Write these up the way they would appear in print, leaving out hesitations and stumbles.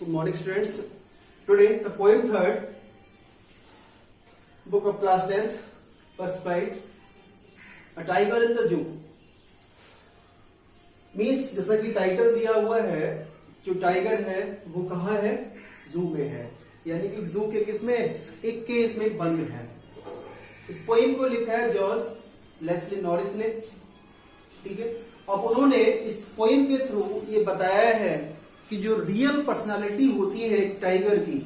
Good morning, students. Today, the poem third, book of class 10th, first flight, A Tiger in the Zoo. Means जैसा कि title दिया हुआ है, जो tiger है वो कहाँ है? जू में है, यानी कि जू के किसमें? एक केज में बंद है। इस पोइम को लिखा है जॉर्ज लेस्ली नॉरिस ने, ठीक है। अब उन्होंने इस पोइम के थ्रू ये बताया है कि जो रियल पर्सनालिटी होती है एक टाइगर की,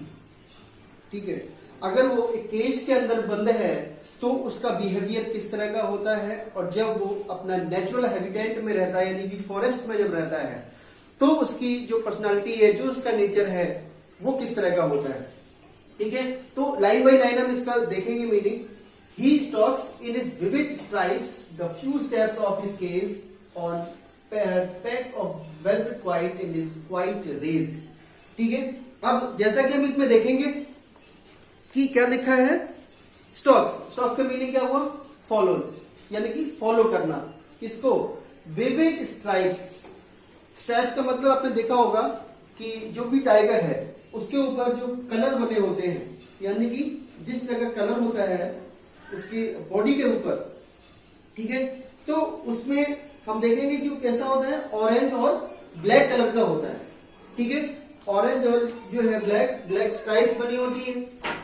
ठीक है, अगर वो एक केज के अंदर बंद है तो उसका बिहेवियर किस तरह का होता है, और जब वो अपना नेचुरल हैबिटेट में रहता है यानी कि फॉरेस्ट में जब रहता है तो उसकी जो पर्सनालिटी है, जो उसका नेचर है, वो किस तरह का होता है, ठीक है। तो लाइन बाय लाइन हम इसका देखेंगे meaning. He stalks in his vivid stripes the few steps of his cage on pets of velvet quiet in his quiet rays, ठीक है। अब जैसा कि हम इसमें देखेंगे कि क्या लिखा है, स्टॉक्स, स्टॉक का मीनिंग क्या हुआ? फॉलोज, यानी कि फॉलो करना। किसको? Vivid stripes. स्ट्राइप्स का मतलब आपने देखा होगा कि जो भी टाइगर है उसके ऊपर जो कलर बने होते हैं, यानी कि जिस तरह का कलर होता है उसकी बॉडी के ऊपर, ठीक है, तो उसमें हम देखेंगे कि वो कैसा होता है, ऑरेंज और ब्लैक कलर का होता है, ठीक है। ऑरेंज और जो है ब्लैक स्ट्राइप्स बनी होती है,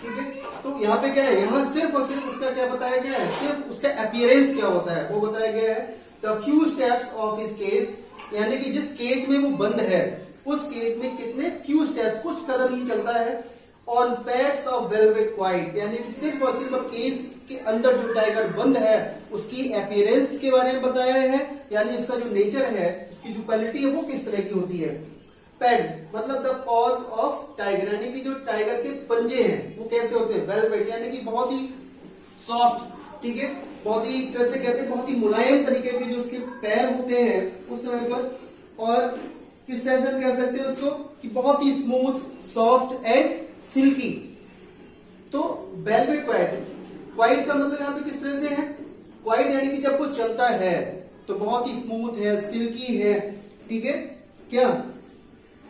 ठीक है। तो यहाँ पे क्या है, यहाँ सिर्फ और सिर्फ उसका क्या बताया गया है, सिर्फ उसका अपीयरेंस क्या होता है वो बताया गया है। The few steps of his cage, यानी कि जिस केज में वो बंद है उस केज में कितने फ्यू स्टेप्स, कुछ कदम ही चलता है। On pads of velvet quite, यानी कि सिर्फ और सिर्फ केज के अंदर जो टाइगर बंद है उसकी अपीयरेंस के बारे में बताया है, यानी उसका जो नेचर है, उसकी जो क्वालिटी है वो किस तरह की होती है। पैड मतलब द पॉज ऑफ टाइगर, यानी कि जो टाइगर के पंजे हैं वो कैसे होते हैं? वेलवेट, यानी कि बहुत ही सॉफ्ट, ठीक है, बहुत ही तरह से कहते हैं बहुत ही मुलायम तरीके के जो उसके पैर होते हैं उस समय पर, और किस तरह से हम कह सकते हैं उसको कि बहुत ही स्मूथ, सॉफ्ट एंड सिल्की। तो वेलवेट क्वाइट, क्वाइट का मतलब यहां पे किस तरह से है? क्वाइट यानी कि जब वो चलता है तो बहुत ही स्मूथ है, सिल्की है, ठीक है। क्या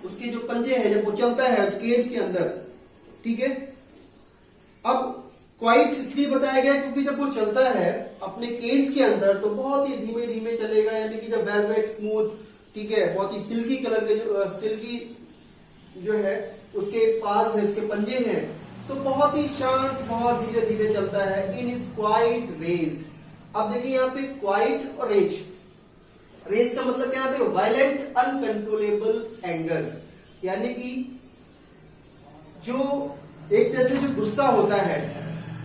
उसके जो पंजे हैं जब वो चलता है उस केज के अंदर, ठीक है। अब क्वाइट इसलिए बताया गया क्योंकि जब वो चलता है अपने केज के अंदर तो बहुत ही धीमे धीमे चलेगा, यानी कि जब वेलवेट स्मूथ, ठीक है, बहुत ही सिल्की कलर के जो सिल्की जो है उसके पास है, उसके पंजे हैं, तो बहुत ही शांत, बहुत धीरे धीरे चलता है। इन इज क्वाइट रेज। अब देखिए यहाँ पे क्वाइट और रेज, रेज का मतलब क्या है? वायलेंट अनकंट्रोलेबल एंगर, यानी कि जो एक तरह से जो गुस्सा होता है,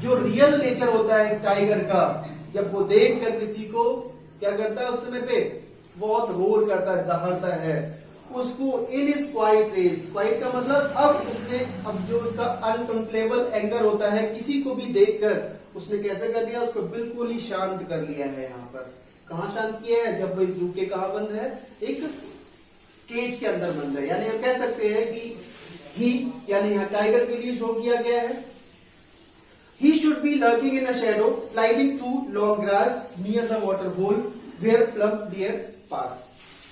जो रियल नेचर होता है टाइगर का, जब वो देख कर किसी को क्या करता है उस समय पे बहुत रोर करता है, दहाड़ता है उसको। इन इज क्वाइट रेज, क्वाइट का मतलब अब जो उसका अनकंट्रोलेबल एंगर होता है, किसी को भी देखकर उसने कैसे कर लिया, उसको बिल्कुल ही शांत कर लिया है। यहाँ पर कहाँ शांत किया है? जब वो जू के कहाँ बंद है? एक केज के अंदर बंद है, यानी हम कह सकते हैं कि ही यानी यहाँ टाइगर के लिए शो किया गया है। He should be lurking in a shadow, sliding through long grass near the water hole where plump deer pass.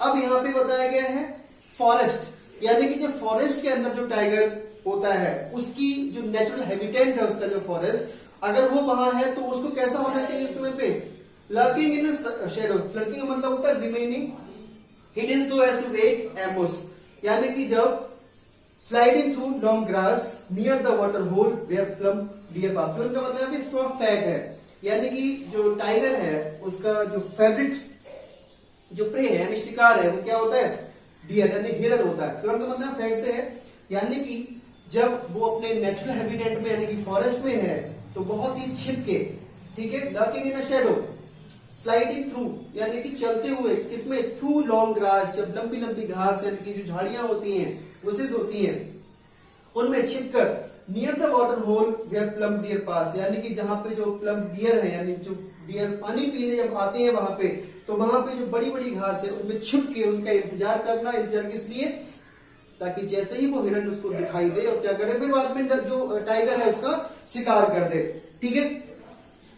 अब यहाँ पे बताया गया है फॉरेस्ट, यानी कि जो फॉरेस्ट के अंदर जो टाइगर होता है उसकी जो नेचुरल हैबिटेट है उसका जो फॉरेस्ट, अगर वो वहां है तो उसको कैसा होना चाहिए उस समय पे? लर्किंग इन शेडो। लर्किंग मतलब होता है remaining hidden so as to wait ambush, यानी कि जब sliding through long grass near the water hole where plump deer pass. Plump का मतलब है स्ट्रॉ फैट है, यानी कि जो टाइगर है उसका जो फेवरेट जो प्रे है यानी शिकार है वो क्या होता है? डियर यानी हिरन होता है। प्लम्प का मतलब फैट से है, यानी कि जब वो अपने नेचुरल हैबिटेट में यानी कि फॉरेस्ट में है तो बहुत ही छिपके, ठीक है। Lurking in a shadow, sliding through यानी कि चलते हुए, किसमें? थ्रू लॉन्ग ग्रास, जब लंबी लंबी घास यानी कि जो झाड़ियां होती हैं, बुशेस होती हैं, उनमें छिपकर near the water hole where plump deer pass, यानी कि जहां पे जो प्लम्प डियर है यानी जो डियर पानी पीने जब आते हैं वहां पे, तो वहां पे जो बड़ी बड़ी घास है उनमें छिप के उनका इंतजार करना। इंतजार किस लिए? ताकि जैसे ही वो हिरन उसको दिखाई दे और क्या करे, फिर बाद में जो टाइगर है उसका शिकार कर दे, ठीक है।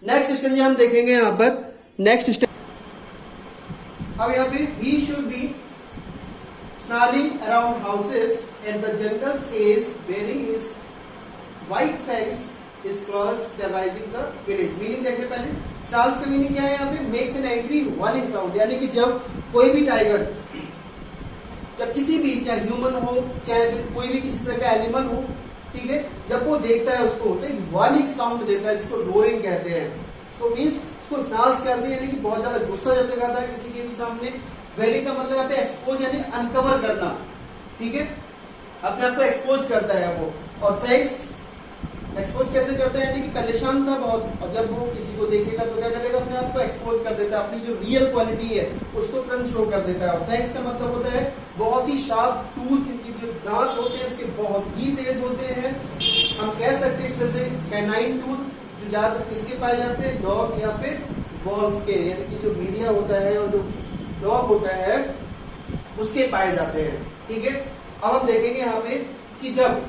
नेक्स्ट स्टेप हम देखेंगे यहाँ पर। नेक्स्ट स्टेप अब यहाँ पे ही should B snarling around houses and the jungle's ace bearing his white fangs his claws terrorizing the village। Meaning देखिए पहले, snarls का मीनिंग क्या है यहाँ पे, makes an angry warning sound, यानी कि जब कोई भी टाइगर, जब किसी भी, चाहे ह्यूमन हो चाहे कोई भी किसी तरह का एनिमल हो, ठीक है, जब वो देखता है उसको तो एक वार्निंग साउंड देता है, जिसको रोरिंग कहते हैं। इसको मींस इसको स्नार्ल्स कहते हैं, यानी कि बहुत ज्यादा गुस्सा जब दिखाता है किसी के भी सामने। वेलिंग का मतलब यहाँ पे एक्सपोज यानी अनकवर करना, ठीक है, अपने आप को एक्सपोज करता है वो। और फैक्स एक्सपोज कैसे करता है, यानी कि परेशान था बहुत, और जब वो किसी को देखेगा तो क्या करेगा, अपने आप को एक्सपोज कर देता है, अपनी जो रियल क्वालिटी है उसको तुरंत शो कर देता है। और फैक्स का मतलब होता है बहुत ही शार्प टूथ, इनकी जो दांत होते हैं उसके बहुत ही तेज होते हैं। हम कह सकते हैं इस तरह से कैनाइन टूथ, जो ज्यादातर किसके पाए जाते हैं, डॉग या फिर वॉल्फ के, यानी कि जो मीडिया होता है और जो डॉग होता है उसके पाए जाते हैं, ठीक है। अब हम देखेंगे यहाँ पे कि जब,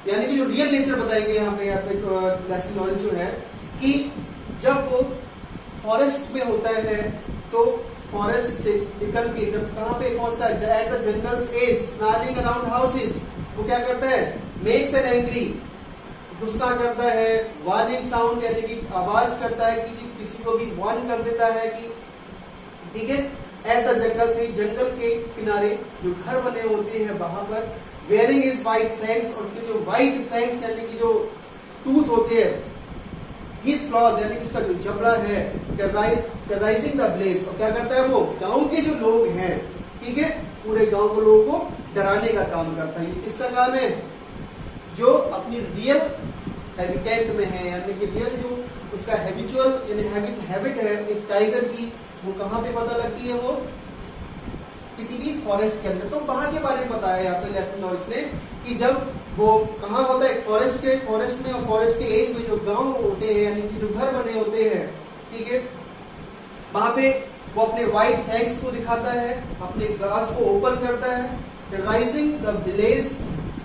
यानी कि जो रियल नेचर बताएंगे यहाँ पे लेसन नॉलेज जो है, कि जब वो फॉरेस्ट में होता है तो फॉरेस्ट से निकल के जब कहां पे पहुंचता है, at the jungle's edge snarling around houses, वो क्या करता है, मेक्स एन एंग्री, गुस्सा करता है, वार्निंग साउंड यानी कि आवाज करता है, कि किसी को भी वार्न कर देता है कि, ठीक है, एट द जंगल से, जंगल के किनारे जो घर बने होते हैं वहां पर, वेयरिंग इज व्हाइट फैंग्स, और उसके जो व्हाइट फैंग्स यानी कि जो टूथ होते हैं, हिज क्लॉज यानी कि उसका जो जबड़ा है, टेरराइजिंग द ब्लेज, और क्या करता है वो, गांव के जो लोग हैं, ठीक है, पूरे गांव के लोगों को डराने का काम करता है। किसका काम है, जो अपनी रियल हैबिटेट में है, यानी कि रियल जो उसका हैबिचुअल यानी हैबिट है एक टाइगर की, वो कहां पे पता लगती है, वो किसी भी फॉरेस्ट के अंदर। तो वहां के बारे में बताया यहाँ पे लेसन नॉलेज ने, कि जब वो कहां होता है, फॉरेस्ट में, और फॉरेस्ट के एज में जो गांव होते हैं यानी कि जो घर बने होते हैं, ठीक है, वहां पे वो अपने व्हाइट फैंग्स को दिखाता है, अपने ग्लास को ओपन करता है, टेरराइजिंग द ब्लेज,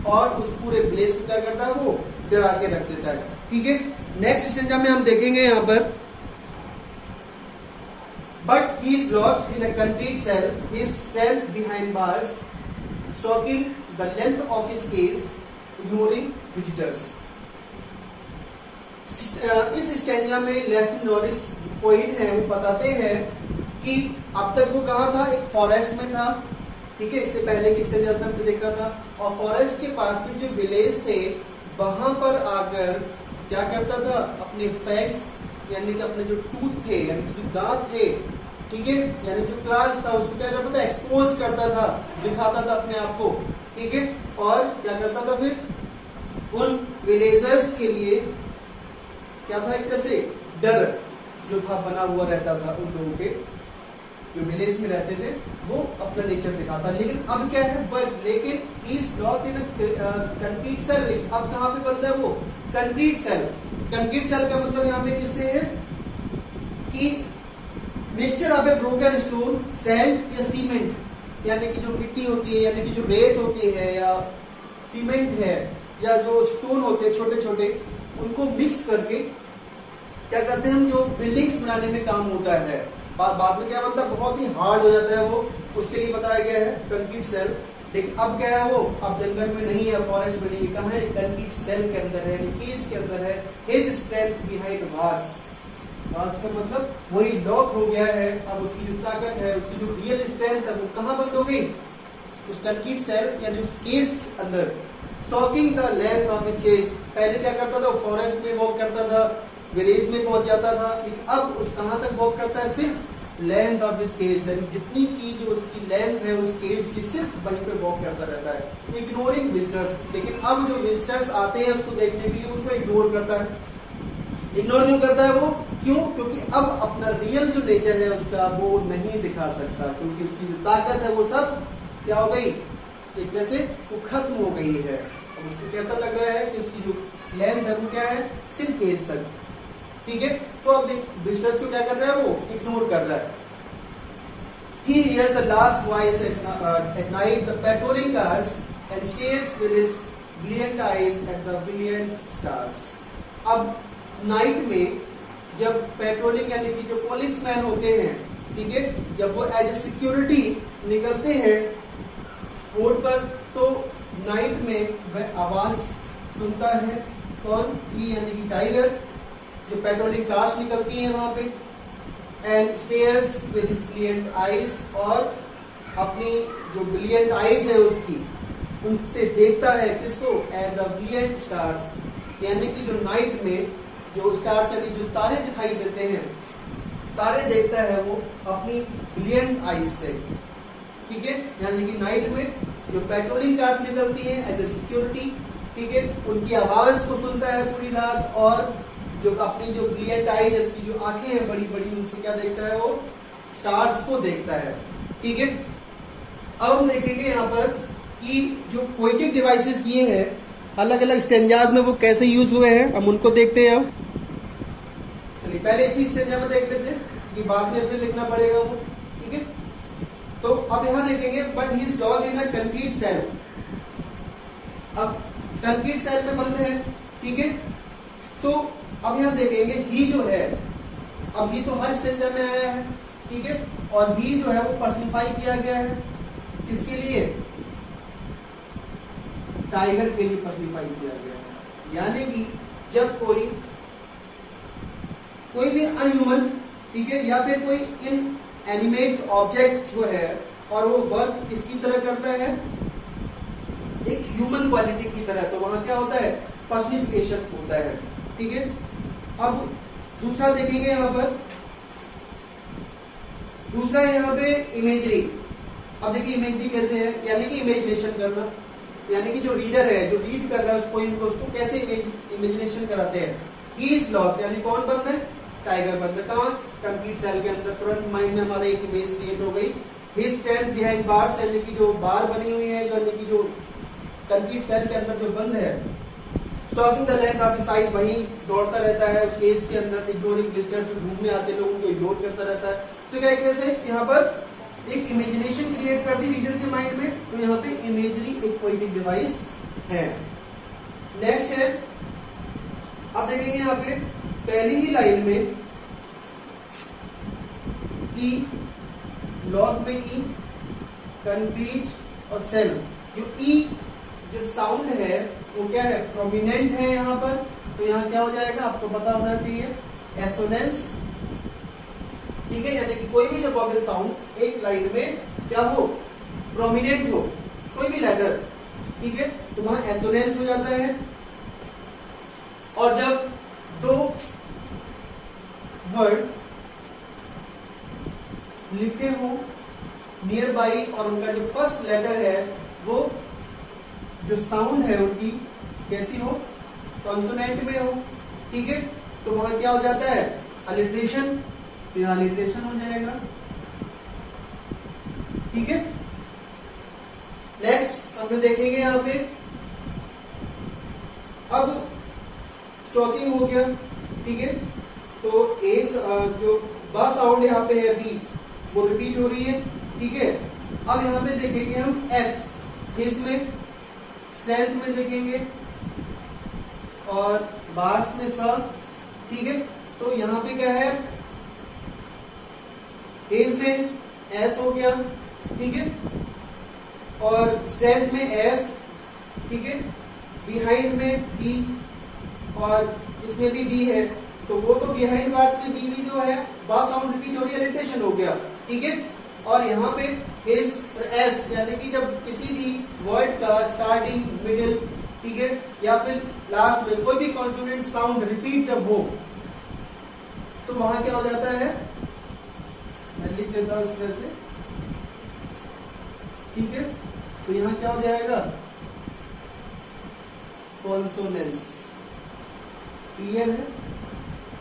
और उस पूरे ब्लेज को क्या करता है, वो डरा के रख देता है, ठीक है। नेक्स्ट स्टेंजा में हम देखेंगे यहाँ पर, but he is locked in a concrete cell, his strength behind bars, stalking the length of his cage, ignoring visitors। इस स्टेंजा में लेसन नॉरिस पोइट है, वो बताते हैं कि अब तक वो कहाँ था, एक फॉरेस्ट में था, ठीक है, इससे पहले की स्टेंजा में हमने देखा था, और फॉरेस्ट के पास में जो विलेज थे वहां पर आकर क्या करता था, अपने फैक्स यानी कि अपने जो टूथ थे यानी कि जो दांत थे, ठीक है, यानी जो क्लास था उसको क्या करता था, एक्सपोज करता था, दिखाता था अपने आप को, ठीक है, और क्या करता था फिर उन विलेजर्स के लिए क्या था, एक तरह से डर जो था बना हुआ रहता था उन लोगों के, जो विलेज में रहते थे, वो अपना नेचर दिखाता। लेकिन अब क्या है, बट लेकिन is locked in concrete cell, अब कहां पे बनता है वो, कंक्रीट सेल। कंक्रीट सेल का मतलब यहाँ पे किससे है, कि mixture of A broken stone, sand या सीमेंट, यानी कि जो मिट्टी होती है यानी कि जो रेत होती है या सीमेंट है या जो स्टोन होते हैं छोटे छोटे, उनको मिक्स करके क्या करते हैं हम, जो बिल्डिंग्स बनाने में काम होता है। बाद में क्या बनता है, बहुत ही हार्ड हो जाता है वो, उसके लिए बताया गया है कंक्रीट सेल। लेकिन अब क्या है वो, अब जंगल में नहीं है, फॉरेस्ट में नहीं है, कहाँ है, कंक्रीट सेल के अंदर है, केज के अंदर है। His strength behind bars, bars का मतलब वही लॉक हो गया है। अब उसकी जो ताकत है, उसकी जो रियल स्ट्रेंथ है, वो कहाँ बंद हो गई, उस कंक्रीट सेल यानी उस केज के अंदर। Stalking the length of his cage, पहले क्या करता था, फॉरेस्ट में वॉक करता था, विलेज में पहुंच जाता था, लेकिन अब उस कहां तक वॉक करता है, सिर्फ लेंथ ऑफ हिज केज, यानी जितनी की जो उसकी लेंथ है उस केज की, सिर्फ वहीं पे वॉक करता रहता है, इग्नोरिंग विजिटर्स। लेकिन अब जो विजिटर्स आते हैं उसको देखने के लिए, उसको इग्नोर करता है। इग्नोर क्यों करता है वो, क्यों, क्योंकि अब अपना रियल जो नेचर है उसका वो नहीं दिखा सकता, क्योंकि उसकी जो ताकत है वो सब क्या हो गई, एक तरह से वो खत्म हो गई है। अब उसको कैसा लग रहा है कि उसकी जो लेंथ है वो क्या है, सिर्फ केज तक, ठीक है। तो अब विजिटर्स को क्या कर रहा है, वो इग्नोर कर रहा है। He hears the last voice at night, the patrolling cars, and stares with his brilliant eyes at the brilliant stars। अब नाइट में जब पेट्रोलिंग यानी कि जो पुलिस मैन होते हैं, ठीक है, जब वो एज ए सिक्योरिटी निकलते हैं रोड पर, तो नाइट में वह आवाज सुनता है। कौन? ही यानी कि टाइगर, जो पेट्रोलिंग कार्स निकलती हैं वहां पे। And stairs with his brilliant eyes, और अपनी जो ब्रिलियंट आईज है उसकी, उनसे देखता है किसको? एट द ब्रिलियंट स्टार्स, यानी कि जो नाइट में जो स्टार्स यानी जो तारे दिखाई देते हैं, तारे देखता है वो अपनी ब्रिलियंट आईज से। ठीक है, यानी कि नाइट में जो पेट्रोलिंग कार्स निकलती हैं एज ए सिक्योरिटी, ठीक है, उनकी आवाज को सुनता है पूरी रात, और जो अपनी जो ब्रिलियंट आईज, इसकी जो आंखें हैं बड़ी बड़ी, उनसे क्या देखता है? वो स्टार्स को देखता है। ठीक है, अब हम देखेंगे यहाँ पर कि जो पोएटिक डिवाइसेस दिए हैं अलग अलग स्टेंजाज में, वो कैसे यूज हुए हैं, हम उनको देखते हैं। अब चलिए पहले इसी स्टेंजा में देख लेते हैं, कि बाद में फिर लिखना पड़ेगा वो। ठीक है, तो अब यहां देखेंगे, but he is locked in a concrete cell. अब कंक्रीट सेल में बंद है। ठीक है, तो अब यहां देखेंगे ही जो है, अब ही तो हर स्टेंजा में आया है। ठीक है, और ही जो है वो पर्सनिफाई किया गया है, किसके लिए? टाइगर के लिए पर्सनिफाई किया गया है। यानी कि जब कोई भी अनह्यूमन, ठीक है, या फिर कोई इन एनिमेट ऑब्जेक्ट जो है, और वो वर्क किसकी तरह करता है? एक ह्यूमन क्वालिटी की तरह, तो वहां क्या होता है? पर्सनिफिकेशन होता है। ठीक है, अब दूसरा देखेंगे यहां पर, दूसरा यहाँ पे इमेजरी। अब देखिए इमेजरी कैसे है, यानी कि इमेजिनेशन करना, यानी कि जो रीडर है, जो रीड कर रहा है उसको, इनको उसको कैसे इमेजिनेशन कराते हैं। ही इज लॉक्ड, यानी कौन बंद है? टाइगर बंद है। कहाँ? कंक्रीट सेल के अंदर। तुरंत माइंड में हमारा एक इमेज क्रिएट हो गई। ही स्टैंड बिहाइंड बार्स, यानी कि जो बार बनी हुई है, यानी कि जो कंक्रीट सेल के अंदर जो बंद है। Stalking the length of size, वहीं दौड़ता रहता है उस केज के अंदर, इग्नोरिंग डिस्टेंस, घूमने आते लोगों को इग्नोर करता रहता है। तो क्या एक वैसे यहाँ पर एक इमेजिनेशन क्रिएट कर दी रीडर के माइंड में, तो यहाँ पे इमेजरी एक पोएटिक डिवाइस है। नेक्स्ट है, अब देखेंगे यहाँ पे पहली ही लाइन में ई, लॉग में ई, कंक्रीट और सेल। जो ई जो साउंड है वो क्या है? प्रोमिनेंट है यहाँ पर, तो यहाँ क्या हो जाएगा? आपको पता होना चाहिए, एसोनेंस। ठीक है, यानी कि कोई भी जब वॉवेल साउंड एक लाइन में क्या हो? प्रोमिनेंट हो, कोई भी लेटर, ठीक है, तो वहां एसोनेंस हो जाता है। और जब दो वर्ड लिखे हो नियर बाई, और उनका जो फर्स्ट लेटर है वो जो साउंड है उनकी कैसी हो? कॉन्सोनेंट में हो। ठीक है, तो वहां क्या हो जाता है? अलिट्रेशन, तो यहां अलिट्रेशन हो जाएगा। ठीक है, नेक्स्ट हम देखेंगे यहां पे, अब स्टॉकिंग हो गया। ठीक है, तो ए जो बा साउंड यहाँ पे है बी, वो रिपीट हो रही है। ठीक है, अब यहाँ पे देखेंगे हम एस, इसमें स्ट्रेंथ में देखेंगे, और बार्स में सा। ठीक है, तो यहाँ पे क्या है? एज में एस हो गया। ठीक है, और स्ट्रेंथ में एस। ठीक है, बिहाइंड में बी, और इसमें भी बी है, तो वो तो बिहाइंड बार्स में बी भी जो है बा साउंड रिपीट हो रही है, इरिटेशन हो गया। ठीक है, और यहाँ पे एस, यानी कि जब किसी भी वर्ड का स्टार्टिंग, मिडिल, ठीक है, या फिर लास्ट में कोई भी कॉन्सोनेंट साउंड रिपीट जब हो, तो वहां क्या हो जाता है? मैं लिख देता हूं इस तरह से। ठीक है, तो यहां क्या हो जाएगा? कॉन्सोनेंस। क्लियर है?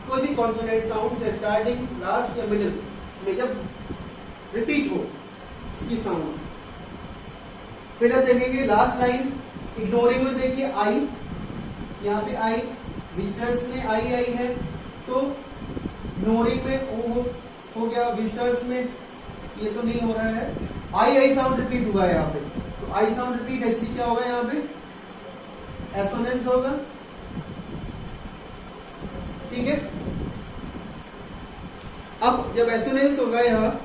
कोई भी कॉन्सोनेंट साउंड स्टार्टिंग, लास्ट या मिडिल में जब रिपीट हो इसकी साउंड। फिर अब देखेंगे लास्ट लाइन, इग्नोरिंग में देखिए आई, यहाँ पे आई, विजिटर्स में आई आई है, तो इग्नोरिंग में ओ हो गया, विजिटर्स में ये तो नहीं हो रहा है। आई आई साउंड रिपीट हुआ है यहाँ पे, तो आई साउंड रिपीट है, इसलिए क्या होगा यहाँ पे? एसोनेंस होगा। ठीक है, अब जब एसोनेंस होगा यहाँ,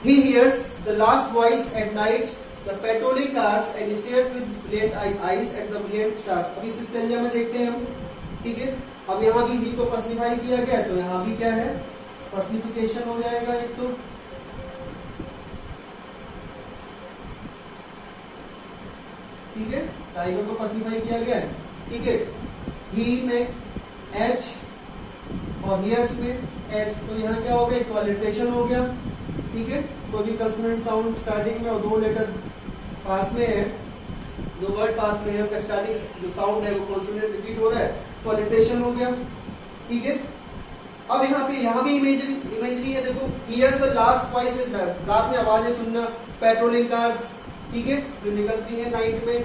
He hears the last voice at night, the patrolling cars and stares with brilliant eyes at the brilliant stars. अब इस स्टेंजा में देखते हैं हम, ठीक है। अब यहाँ भी he को पर्सनिफाई किया गया, तो यहाँ भी क्या है, पर्सनिफिकेशन हो जाएगा एक तो, ठीक है। टाइगर को पर्सनिफाई किया गया है, ठीक है। ही में एच और हियर्स में एच, तो यहाँ क्या हो गया, एक अलिट्रेशन हो गया, ठीक है। कोई भी कंसोनेंट साउंड स्टार्टिंग में और दो लेटर पास में है, दो वर्ड पास में है, उनका स्टार्टिंग जो साउंड है वो कंसोनेंट रिपीट हो रहा है, तो अलिट्रेशन हो गया, ठीक है। अब यहाँ भी इमेजरी है, देखो हियर्स द लास्ट वॉइस, रात में आवाजें सुनना, पेट्रोलिंग कार्स, ठीक है, जो निकलती है नाइट में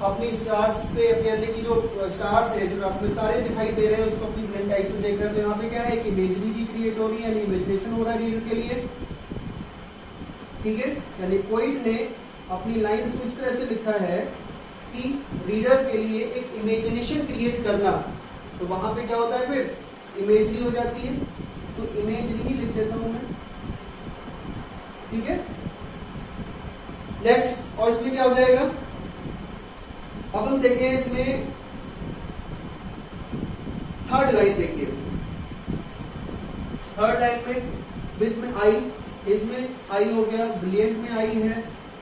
अपनी स्टार्स से, यानी कि जो स्टार्स है, जो रात में तारे दिखाई दे रहे हैं, उसको अपनी ब्लाइंड आई से देख रहे हैं, तो यहाँ पे क्या है, एक इमेजरी की क्रिएट हो रही है, यानी इमेजिनेशन हो रहा है रीडर के लिए, ठीक है। यानी पोइट ने अपनी लाइंस को इस तरह से लिखा है कि रीडर के लिए एक इमेजिनेशन क्रिएट करना, तो वहां पे क्या होता है, फिर इमेजरी हो जाती है, तो इमेजरी ही लिख देता हूं मैं, ठीक है। नेक्स्ट, और इसमें क्या हो जाएगा, अब हम देखें इसमें थर्ड लाइन, देखिए थर्ड लाइन में विद में आई, इसमें आई हो गया, ब्रिलियंट में आई है,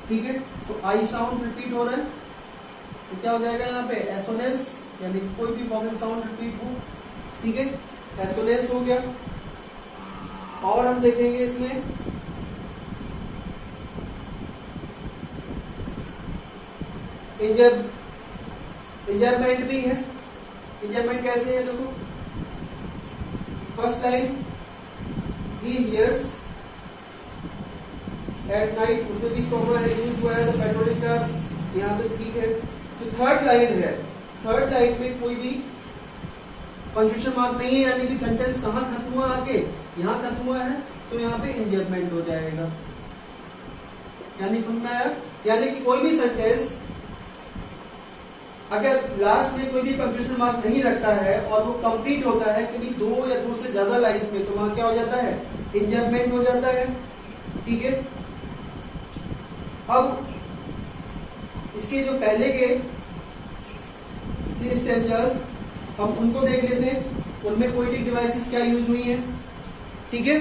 ठीक है, तो आई साउंड रिपीट हो रहा है, तो क्या हो जाएगा यहाँ पे, एसोनेंस, यानी कोई भी वॉवेल साउंड रिपीट हो, ठीक है, एसोनेंस हो गया। और हम देखेंगे इसमें इंजरमेंट भी है। इंजरमेंट कैसे है, देखो first line, he hears at night, उसमें भी कॉमा है, यूज हुआ है, द पेट्रोलिंग कार्स, यहाँ तो ठीक है। तो थर्ड लाइन है, थर्ड लाइन में कोई भी पंक्चुएशन मार्क नहीं है, यानी कि सेंटेंस कहाँ खत्म हुआ, आके यहाँ खत्म हुआ है, तो यहाँ पे इंजरमेंट हो जाएगा। यानी समझ में आया, यानी कि कोई भी सेंटेंस अगर लास्ट में कोई भी पंक्चुएशन मार्क नहीं रखता है और वो कंप्लीट होता है कभी दो या दो से ज्यादा लाइंस में, तो वहां क्या हो जाता है, इंजरमेंट हो जाता है, ठीक है। अब इसके जो पहले के स्टेंजर्स, हम उनको देख लेते हैं, उनमें पोएटिक डिवाइसेस क्या यूज हुई है, ठीक है।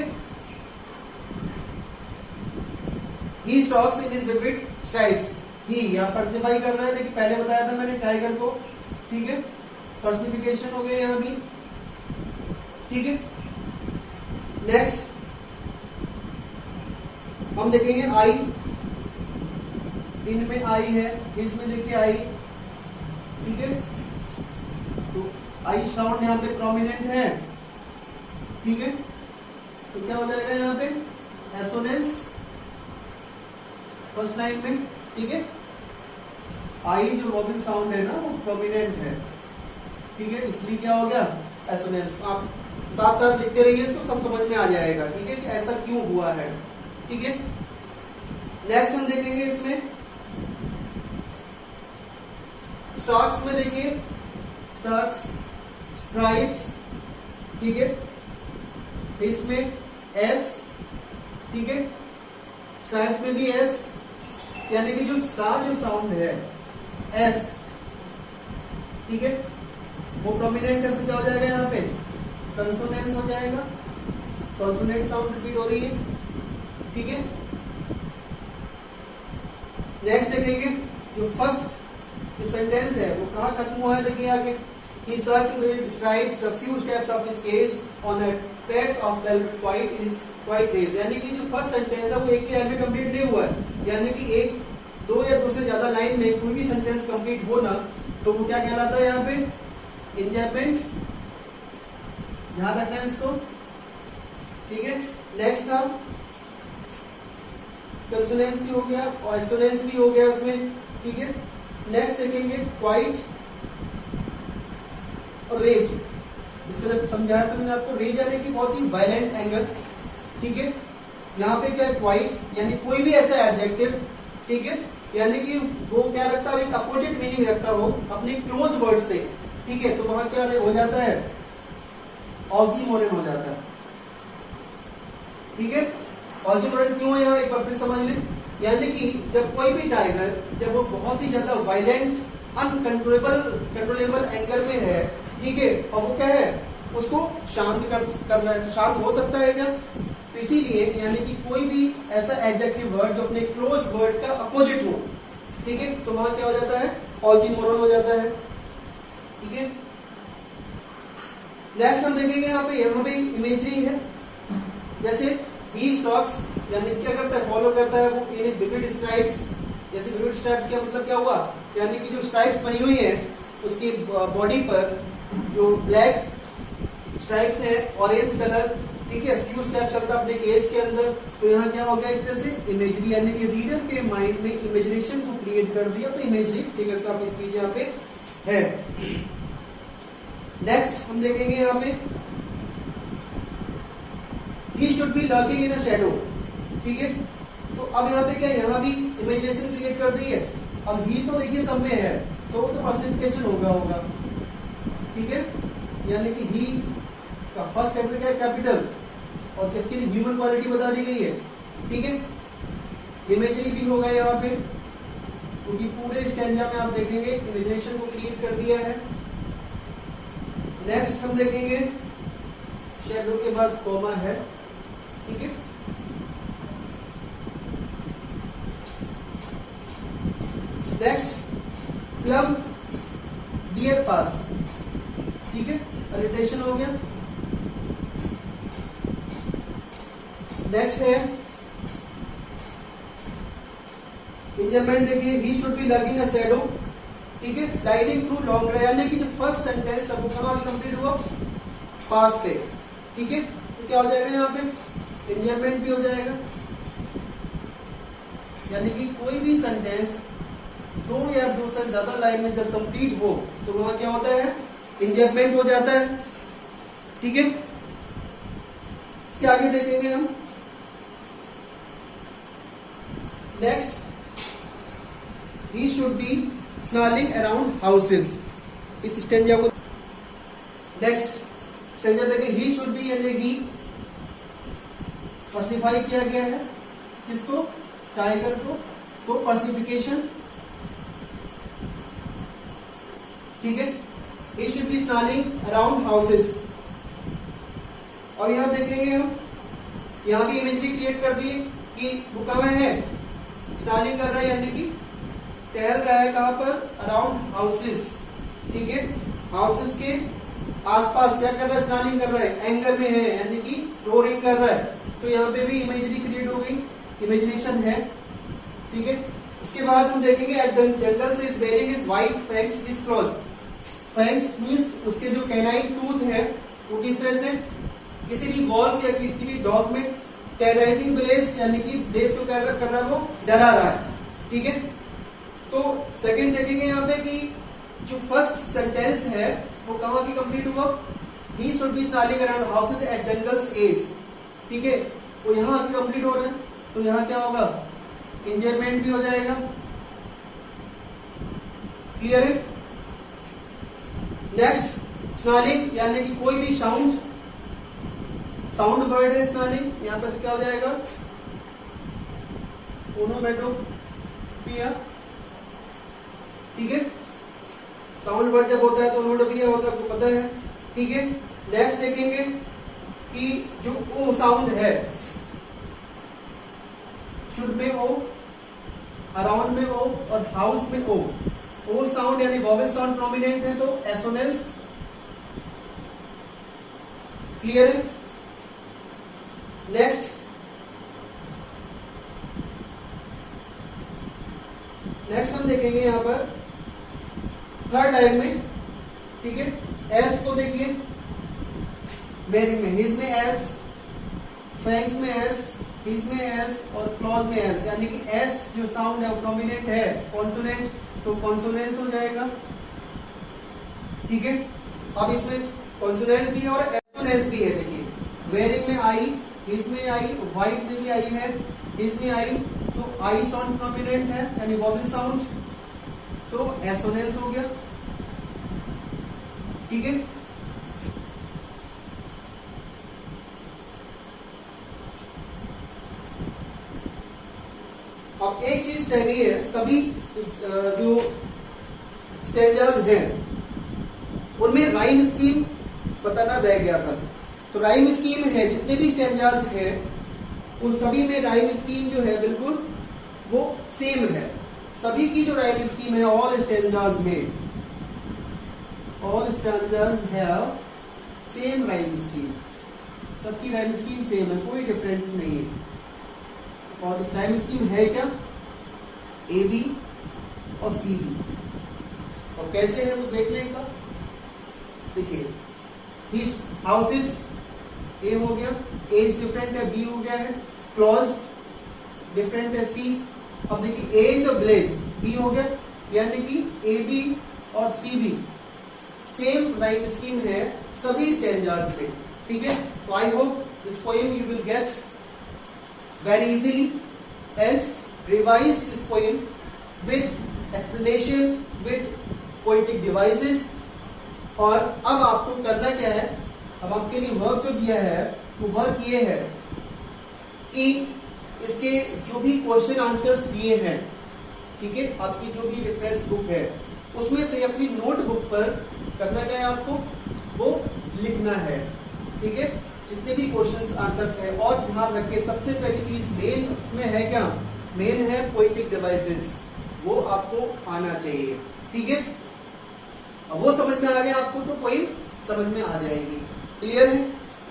He stalks in his vivid styles, he यहाँ पर्सनिफाई कर रहा है, देखिए पहले बताया था मैंने टाइगर को, ठीक है, पर्सनिफिकेशन हो गया यहाँ भी, ठीक है। नेक्स्ट हम देखेंगे आई, इनमें आई है, इसमें देखिए आई, ठीक है, तो आई साउंड यहाँ पे प्रोमिनेंट है, ठीक है, तो क्या हो जाएगा यहाँ पे, एसोनेंस फर्स्ट लाइन में, ठीक है। आई जो वॉवेल साउंड है ना वो प्रोमिनेंट है, ठीक है, इसलिए क्या हो गया, एसोनेंस। आप साथ साथ लिखते रहिए इसको, तब समझ में आ जाएगा, ठीक है, कि ऐसा क्यों हुआ है, ठीक है। नेक्स्ट हम देखेंगे इसमें स्टॉक्स में, देखिए स्टॉक्स, स्ट्राइप्स, ठीक है, इसमें एस, ठीक है, स्ट्राइप्स में भी एस, यानी कि जो साउंड है एस, ठीक है, वो प्रोमिनेंट है, तो क्या हो जाएगा यहाँ पे, कंसोनेंस हो जाएगा, कंसोनेंट साउंड रिपीट हो रही है, ठीक है। नेक्स्ट देखेंगे जो फर्स्ट जो सेंटेंस है वो कहाँ खत्म हुआ है, देखिए आगे, he describes the few steps of his case on a patch of velvet white days, यानी कि जो फर्स्ट सेंटेंस है वो एक ही लाइन में कंप्लीट नहीं हुआ है, यानी कि एक दो या दो से ज्यादा लाइन में कोई भी सेंटेंस कंप्लीट हो ना, तो वो क्या कहलाता है यहाँ पे, इंजरमेंट, ध्यान रखना है इसको, ठीक है। नेक्स्ट था कंसोनेंस भी हो गया और एसोनेंस भी हो गया उसमें, ठीक है। नेक्स्ट देखेंगे क्वाइट और रेज, इसके लिए समझाया था मैंने आपको, रेज यानी कि बहुत ही वायलेंट एंगर, ठीक है। यहाँ पे क्या है, क्वाइट यानी कोई भी ऐसा एडजेक्टिव, ठीक है, यानी कि वो क्या रखता है, एक अपोजिट मीनिंग रखता हो अपने क्लोज वर्ड से, ठीक है, तो वहां क्या हो जाता है, ऑक्सीमोरन हो जाता है, ठीक है। ऑर्जिन क्यों है यहाँ एक बार फिर समझ लें। यानी कि जब कोई भी टाइगर जब वो बहुत ही ज्यादा वायलेंट कंट्रोलेबल एंगर में है, ठीक है, और वो क्या है उसको शांत करना है, तो शांत हो सकता है क्या? तो इसीलिए यानी कि कोई भी ऐसा एडजेक्टिव वर्ड जो अपने क्लोज वर्ड का अपोजिट हो, ठीक है, तो वहां क्या हो जाता है? ऑक्सीमोरन हो जाता है, ठीक है। नेक्स्ट हम देखेंगे यहाँ पे इमेजरी है, जैसे ही स्टॉक्स यानी क्या करता है? फॉलो करता है वो इन हिज विविड स्ट्राइप्स। जैसे विविड स्ट्राइप्स का मतलब क्या हुआ? यानी कि जो स्ट्राइप्स बनी हुई है उसकी बॉडी पर जो ब्लैक स्ट्राइप्स है, ऑरेंज कलर, ठीक है, फ्यू स्टेप चलता है अपने केस के अंदर। तो यहाँ क्या हो गया? एक तरह से इमेजरी यानी कि रीडर के माइंड में इमेजिनेशन को क्रिएट कर दिया, तो इमेजरी फिगर सा स्पीच यहाँ पे है। नेक्स्ट हम देखेंगे यहाँ पे ही should B lurking in a shadow, ठीक है। तो अब यहाँ पे क्या है? यहाँ भी इमेजिनेशन क्रिएट कर दी है। अब ही तो देखिए सब में है, तो पर्सनिफिकेशन होगा, ठीक है। यानी कि ही का फर्स्ट कैपिटल क्या है? कैपिटल, और किसके लिए? ह्यूमन क्वालिटी बता दी गई है, ठीक है। इमेजरी भी होगा यहाँ पे, क्योंकि पूरे स्टैंजा में आप देखेंगे इमेजिनेशन को क्रिएट कर दिया है। नेक्स्ट हम देखेंगे शैडो के बाद कॉमा है, ठीक है। नेक्स्ट प्लम डियर पास, ठीक है, अलिट्रेशन हो गया। नेक्स्ट है इंजरमेंट, देखिए ही should B lurking a shadow, ठीक है, स्लाइडिंग थ्रू लॉन्ग ग्रास, यानी कि जो फर्स्ट सेंटेंस है वो कहाँ कंप्लीट हुआ? पास पे, ठीक है। तो क्या हो जाएगा यहाँ पे? इंजरमेंट भी हो जाएगा। यानी कि कोई भी सेंटेंस दो या दो से ज्यादा लाइन में जब कंप्लीट हो तो वहां क्या होता है? इंजरमेंट हो जाता है, ठीक है। इसके आगे देखेंगे हम। Next he should be snailing around houses, इस स्टेंजा को। नेक्स्ट स्टेंजा देखें, ही शुड बी यानी कि पर्सनिफाई किया गया है किसको? टाइगर को, तो पर्सनिफिकेशन, ठीक है। He should be snailing around houses. और यहां देखेंगे हम, यहां भी इमेजरी क्रिएट कर दी कि वो कहां है? स्नैलिंग कर रहा है, यानी कि टहल रहा है कहां पर? अराउंड हाउसेस, ठीक है। हाउसेस के आसपास क्या कर रहा है? स्नैलिंग कर रहा है, एंगर में है, यानी कि रोरिंग कर रहा है। तो यहाँ पे भी इमेजरी क्रिएट हो गई, इमेजिनेशन है, ठीक है। उसके बाद हम देखेंगे एट द जंगल से is wearing his white fangs is clause. Fangs means उसके जो कैनाइन टूथ है वो किस तरह से किसी भी वॉल्फ या किसी भी डॉग में टेरराइजिंग ब्लेस, यानी कि ब्लेस को कर रहा है, वो डरा रहा है, ठीक है। तो सेकंड देखेंगे यहाँ पे कि जो फर्स्ट सेंटेंस है वो कहाँ की कंप्लीट हुआ? He should be snailing around houses at jungle's edge, ठीक है। वो यहाँ आके कंप्लीट हो रहा है, तो यहाँ क्या होगा? इंजरमेंट भी हो जाएगा, क्लियर है। नेक्स्ट स्नैलिंग यानी कि कोई भी साउंड वर्ड है स्नैलिंग, यहाँ पर क्या हो जाएगा? ओनोमेटोपिया, ठीक है। साउंड वर्ड जब होता है तो ओनोमेटोपिया होता है, आपको पता है, ठीक है। नेक्स्ट देखेंगे कि जो ओ साउंड है, शुड में ओ, अराउंड में ओ और हाउस में ओ। ओ साउंड यानी वॉवेल साउंड प्रोमिनेंट है तो एसोनेंस, क्लियर है। नेक्स्ट हम देखेंगे यहां पर थर्ड लाइन में, ठीक है। एस को देखिए, बेरिंग में, हिज में एस, फैंग्स में एस, हिज में एस और क्लॉज में एस, यानी कि एस जो साउंड है वो प्रोमिनेंट है, कॉन्सोनेंट, तो कॉन्सोनेंस हो जाएगा, ठीक है। अब इसमें कॉन्सोनेंस भी है और एसोनेंस भी है, देखिए वेरिंग में आई, हिज में आई, व्हाइट में भी आई है, हिज में आई, तो आई साउंड प्रोमिनेंट है यानी वॉवेल साउंड, तो एसोनेंस हो गया, ठीक है। अब एक चीज रह गई है, सभी जो स्टेंजाज हैं उनमें राइम स्कीम बताना रह गया था। तो राइम स्कीम है, जितने भी स्टेंजाज हैं उन सभी में राइम स्कीम जो है बिल्कुल वो सेम है। सभी की जो राइम स्कीम है, ऑल स्टेंजाज में, all stanzas have same rhyme scheme, सबकी राइम स्कीम सेम है, कोई डिफरेंस नहीं है। और इस राइम स्कीम है क्या? ए बी और सी बी। और कैसे है वो देखने का, देखिए हिज हाउसेस ए हो गया, एज डिफरेंट है, बी हो गया है, क्लॉज डिफरेंट है, सी। अब देखिए एज और ब्लेज बी हो गया, यानी कि ए बी और C B same rhyme scheme है सभी स्टेंजाज में, ठीक है। तो I hope this poem you will get very easily and revise this poem with explanation, with poetic devices. और अब आपको करना क्या है, अब आपके लिए वर्क जो दिया है वो वर्क ये है कि इसके जो भी क्वेश्चन आंसर्स दिए हैं, ठीक है, आपकी जो भी रेफरेंस बुक है उसमें से अपनी नोटबुक पर करना क्या है आपको, वो लिखना है, ठीक है, जितने भी क्वेश्चन आंसर्स है। और ध्यान रखिए सबसे पहली चीज मेन में है क्या, मेन है पोएटिक डिवाइसेस, वो आपको आना चाहिए, ठीक है। अब वो समझ में आ गया आपको तो पोएम समझ में आ जाएगी। क्लियर है?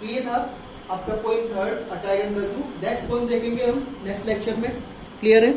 ये था आपका poem third, a tiger in the zoo. Next poem देखेंगे हम नेक्स्ट लेक्चर में। क्लियर है?